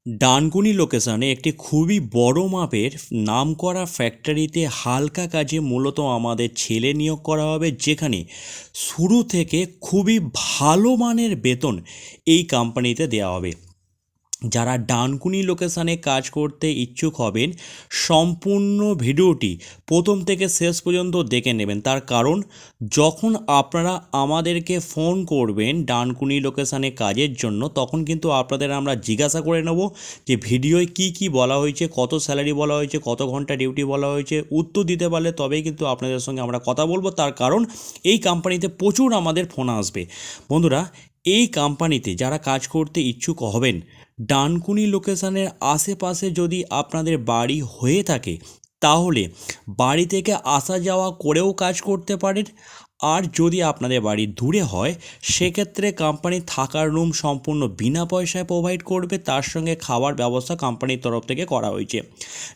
ডানকুনি লোকেশনে একটি খুবই বড় মাপের নামকরা ফ্যাক্টরিতে হালকা কাজে মূলত আমাদের ছেলে নিয়োগ করা হবে, যেখানে শুরু থেকে খুবই ভালো মানের বেতন এই কোম্পানিতে দেওয়া হবে। যারা ডানকুনি লোকেশানে কাজ করতে ইচ্ছুক হবেন, সম্পূর্ণ ভিডিওটি প্রথম থেকে শেষ পর্যন্ত দেখে নেবেন। তার কারণ, যখন আপনারা আমাদেরকে ফোন করবেন ডানকুনি লোকেশানে কাজের জন্য, তখন কিন্তু আপনাদের আমরা জিজ্ঞাসা করে নেব যে ভিডিওয় কি কি বলা হয়েছে, কত স্যালারি বলা হয়েছে, কত ঘন্টা ডিউটি বলা হয়েছে। উত্তর দিতে পারলে তবেই কিন্তু আপনাদের সঙ্গে আমরা কথা বলবো। তার কারণ, এই কোম্পানিতে প্রচুর আমাদের ফোন আসবে। বন্ধুরা, এই কোম্পানিতে যারা কাজ করতে ইচ্ছুক হবেন, ডানকুনি লোকেশানের আশেপাশে যদি আপনাদের বাড়ি হয়ে থাকে, তাহলে বাড়ি থেকে আসা যাওয়া করেও কাজ করতে পারেন। আর যদি আপনাদের বাড়ি দূরে হয়, সেক্ষেত্রে কোম্পানি থাকার রুম সম্পূর্ণ বিনা পয়সায় প্রোভাইড করবে, তার সঙ্গে খাওয়ার ব্যবস্থা কোম্পানির তরফ থেকে করা হয়েছে।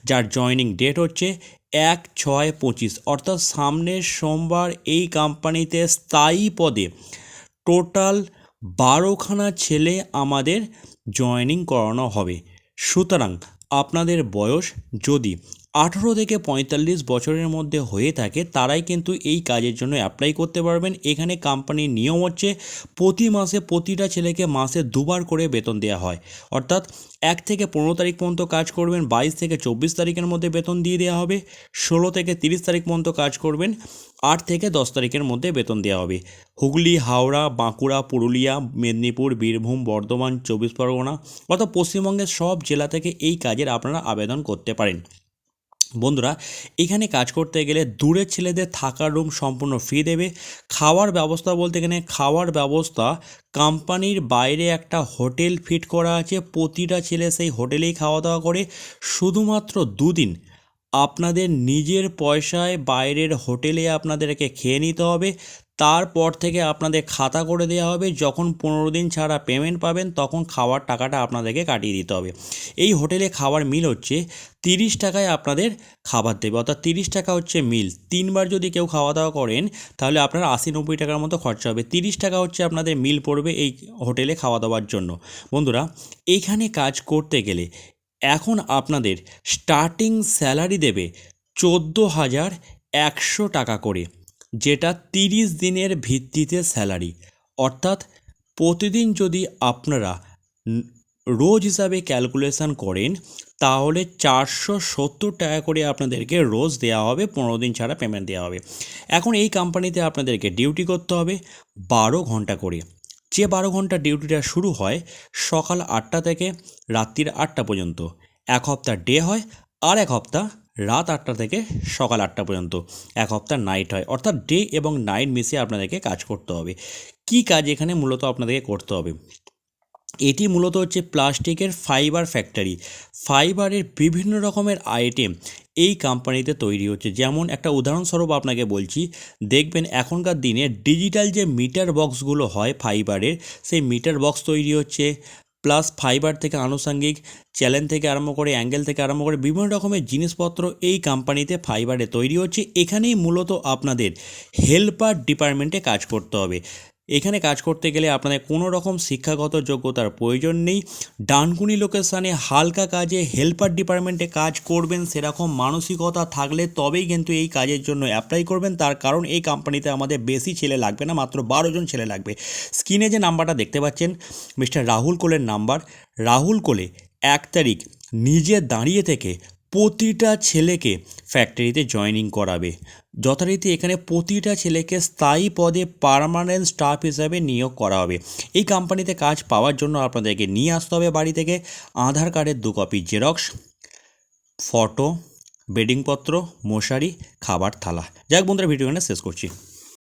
যার জয়েনিং ডেট হচ্ছে 1/6/25, অর্থাৎ সামনের সোমবার এই কোম্পানিতে স্থায়ী পদে টোটাল 12খানা ছেলে আমাদের জয়েনিং করানো হবে। সুতরাং আপনাদের বয়স যদি 18 থেকে 45 বছরের মধ্যে হয়ে থাকে, তারাই কিন্তু এই কাজের জন্য অ্যাপ্লাই করতে পারবেন। এখানে কোম্পানির নিয়ম হচ্ছে প্রতি মাসে প্রতিটা ছেলেকে মাসে দুবার করে বেতন দেওয়া হয়। অর্থাৎ 1 থেকে 15 তারিখ পর্যন্ত কাজ করবেন, 22 থেকে 24 তারিখের মধ্যে বেতন দিয়ে দেওয়া হবে। 16 থেকে 30 তারিখ পর্যন্ত কাজ করবেন, 8 থেকে 10 তারিখের মধ্যে বেতন দেওয়া হবে। হুগলি, হাওড়া, বাঁকুড়া, পুরুলিয়া, মেদিনীপুর, বীরভূম, বর্ধমান, 24 পরগনা অর্থাৎ পশ্চিমবঙ্গের সব জেলা থেকে এই কাজের আপনারা আবেদন করতে পারেন। বন্ধুরা, এখানে কাজ করতে গেলে দূরের ছেলেদের থাকার রুম সম্পূর্ণ ফ্রি দেবে। খাওয়ার ব্যবস্থা বলতে এখানে খাওয়ার ব্যবস্থা কোম্পানির বাইরে একটা হোটেল ফিট করা আছে, প্রতিটা ছেলে সেই হোটেলেই খাওয়া দাওয়া করে। শুধুমাত্র 2 দিন আপনাদের নিজের পয়সায় বাইরের হোটেলে আপনাদেরকে খেয়ে নিতে হবে। তারপর থেকে আপনাদের খাতা করে দেওয়া হবে। যখন 15 দিন ছাড়া পেমেন্ট পাবেন, তখন খাওয়ার টাকাটা আপনাদেরকে কাটিয়ে দিতে হবে। এই হোটেলে খাওয়ার মিল হচ্ছে 30 টাকায় আপনাদের খাবার দেবে, অর্থাৎ 30 টাকা হচ্ছে মিল। 3বার যদি কেউ খাওয়া দাওয়া করেন, তাহলে আপনার 80-90 টাকার মতো খরচা হবে। 30 টাকা হচ্ছে আপনাদের মিল পড়বে এই হোটেলে খাওয়া দাওয়ার জন্য। বন্ধুরা, এইখানে কাজ করতে গেলে এখন আপনাদের স্টার্টিং স্যালারি দেবে 14,100 টাকা করে, যেটা 30 দিনের ভিত্তিতে স্যালারি। অর্থাৎ প্রতিদিন যদি আপনারা রোজ হিসাবে ক্যালকুলেশন করেন, তাহলে 470 টাকা করে আপনাদেরকে রোজ দেওয়া হবে, 15 দিন ছাড়া পেমেন্ট দেওয়া হবে। এখন এই কোম্পানিতে আপনাদেরকে ডিউটি করতে হবে 12 ঘন্টা করে। যে 12 ঘন্টা ডিউটিটা শুরু হয় সকাল 8টা থেকে রাত্রির 8টা পর্যন্ত। এক হপ্তাহ ডে হয়, আর এক হপ্তাহ রাত 8টা থেকে সকাল 8টা পর্যন্ত। এক হপ্তাহ নাইট হয়, অর্থাৎ ডে এবং নাইট মিশিয়ে আপনাদেরকে কাজ করতে হবে। কী কাজ এখানে মূলত আপনাদেরকে করতে হবে? এটি মূলত হচ্ছে প্লাস্টিকের ফাইবার ফ্যাক্টরি। ফাইবারের বিভিন্ন রকমের আইটেম এই কোম্পানিতে তৈরি হচ্ছে। যেমন একটা উদাহরণস্বরূপ আপনাকে বলছি, দেখবেন এখনকার দিনে ডিজিটাল যে মিটার বক্সগুলো হয় ফাইবারের, সেই মিটার বক্স তৈরি হচ্ছে। প্লাস ফাইবার থেকে আনুষঙ্গিক চ্যানেল থেকে আরম্ভ করে অ্যাঙ্গেল থেকে আরম্ভ করে বিভিন্ন রকমের জিনিসপত্র এই কোম্পানিতে ফাইবারে তৈরি হচ্ছে। এখানেই মূলত আপনাদের হেল্পার ডিপার্টমেন্টে কাজ করতে হবে। এখানে কাজ করতে গেলে আপনাদের কোনো রকম শিক্ষাগত যোগ্যতার প্রয়োজন নেই। ডানকুনি লোকেশানে হালকা কাজে হেল্পার ডিপার্টমেন্টে কাজ করবেন, সেরকম মানসিকতা থাকলে তবেই কিন্তু এই কাজের জন্য অ্যাপ্লাই করবেন। তার কারণ, এই কোম্পানিতে আমাদের বেশি ছেলে লাগবে না, মাত্র 12 জন ছেলে লাগবে। স্ক্রিনে যে নাম্বারটা দেখতে পাচ্ছেন, মিস্টার রাহুল কোলের নাম্বার। রাহুল কোলে 1 তারিখ নিজে দাঁড়িয়ে থেকে প্রতিটা ছেলেকে ফ্যাক্টরিতে জয়েনিং করাবে। যথারীতি এখানে প্রতিটা ছেলেকে স্থায়ী পদে পার্মানেন্ট স্টাফ হিসাবে নিয়োগ করা হবে। এই কোম্পানিতে কাজ পাওয়ার জন্য আপনাদেরকে নিয়ে আসতে হবে বাড়ি থেকে আধার কার্ডের 2 কপি জেরক্স, ফটো, বেডিংপত্র, মশারি, খাবার থালা। যাক বন্ধুরা, ভিডিও এখানে শেষ করছি।